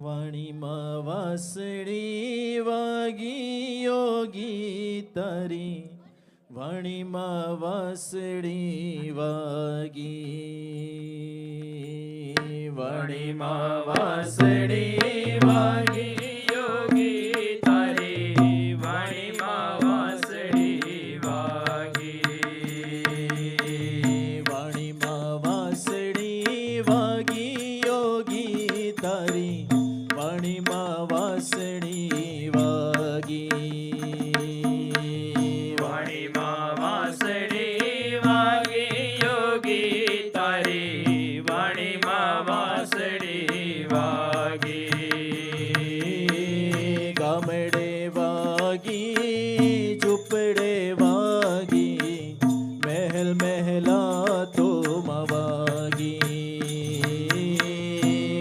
વાણીમાં વાસળી વાગી યોગી તારી, વાણીમાં વાસળી વાગી, વાણીમાં વાસળી વાગી યોગી તારી, વાણીમાં વાસળી વાગી, વાણીમાં વાસળી વાગી યોગી તારી, વાણીમાં વાસળી વાગી, વાણીમાં વાસળી વાગી યોગી તારી, વાણીમાં વાસળી વાગી, ગામડે વાગી ઝૂંપડે વાગી, મહેલ મહેલા તો વાગી,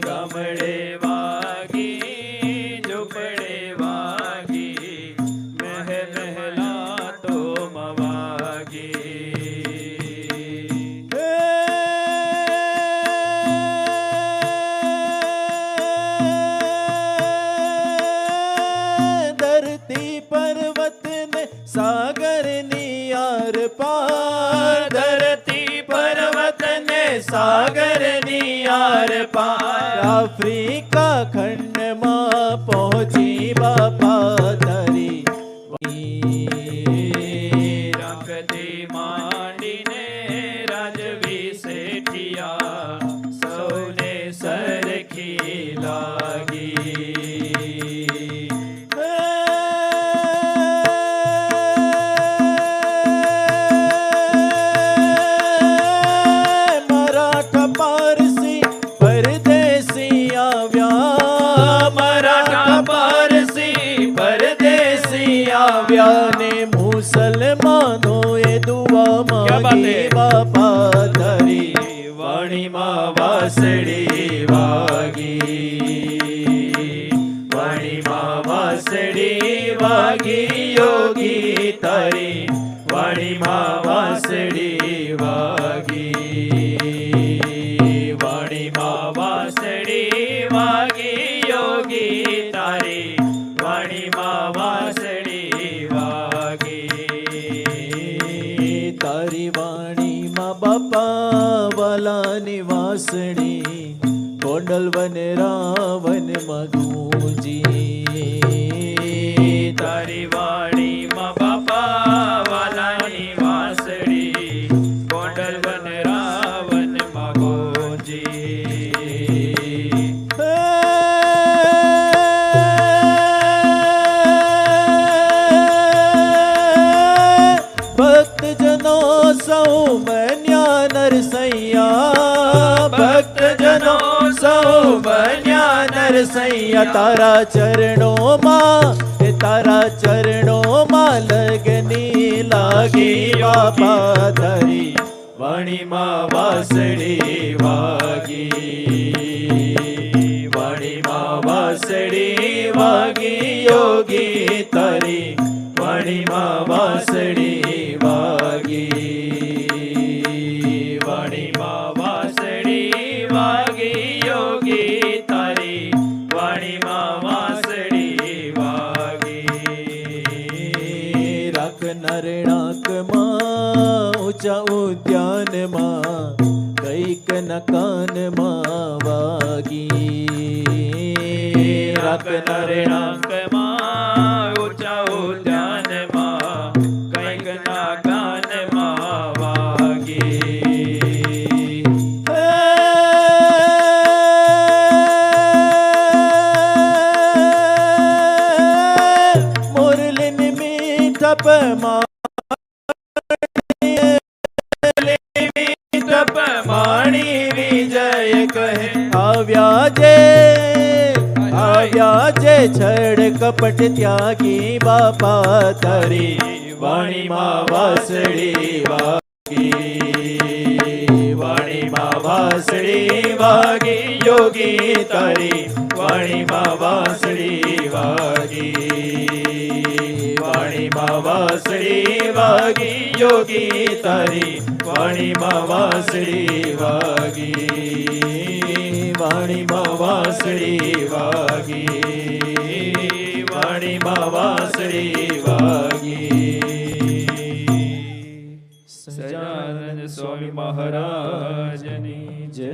ગામડે સાગરની આર પાર, ધરતી પર્વત ને સાગરની આર પાર, આફ્રિકા ખંડમાં પહોંચી બાપા તારી, રંગથી માંડીને રાજવી શેઠિયા સૌને સરખી લાગી, ને મુસલમાનો એ દુઆ માંગી બાપા તારી, વાણીમાં વાસળી વાગી, વાણીમાં વાસળી વાગી યોગી તારી, વાણીમાં વાસળી વાગી, વાણીમાં વાસળી વાગી યોગી તારી, વાણીમાં વાસળી વાગી, તારી વાણીમાં બાપા વાલાની વાસળી, ગોંડલ વન રાવન મગુજી, તારી વાણીમાં બાપા વાલાની વાસળી, ગોંડલ વન રાવન મગુજી, ભક્તજનો સૌ બન્યા નરસૈયા, ભક્તજનો સૌ બન્યા નરસૈયા, તારા ચરણોમાં લગની લાગી બાપા તારી, વાણીમાં વાસળી વાગી, વાણીમાં વાસળી વાગી યોગી તારી, વાણીમાં વાસળી વાગી, વાણીમાં વાસળી વાગી યોગી તારી, વાણીમાં વાસળી વાગી, રાખનાર નાકમાં ઊંચા ઉદ્યાનમાં, કઈક નકાનમાં વાગી, રાખનાર નાકમાં ઊંચા ઉદ્યાનમાં, કઈક નકાનમાં વાગી, મુરલીની મીઠપમાં માણી વિજય કહે, આવ્યા જે છડ કપટ ત્યાગી બાપા તારી, વાણીમાં વાસળી વાગી, વાણીમાં વાસળી વાગી યોગી તારી, વાણીમાં વાસળી વાગી, વાણીમાં વાસળી વાગી યોગી તારી, વાણીમાં વાસળી વાગી, વાણીમાં વાંસળી વાગી, વાણીમાં વાંસળી વાગી. સહજાનંદ સ્વામી મહારાજની જય.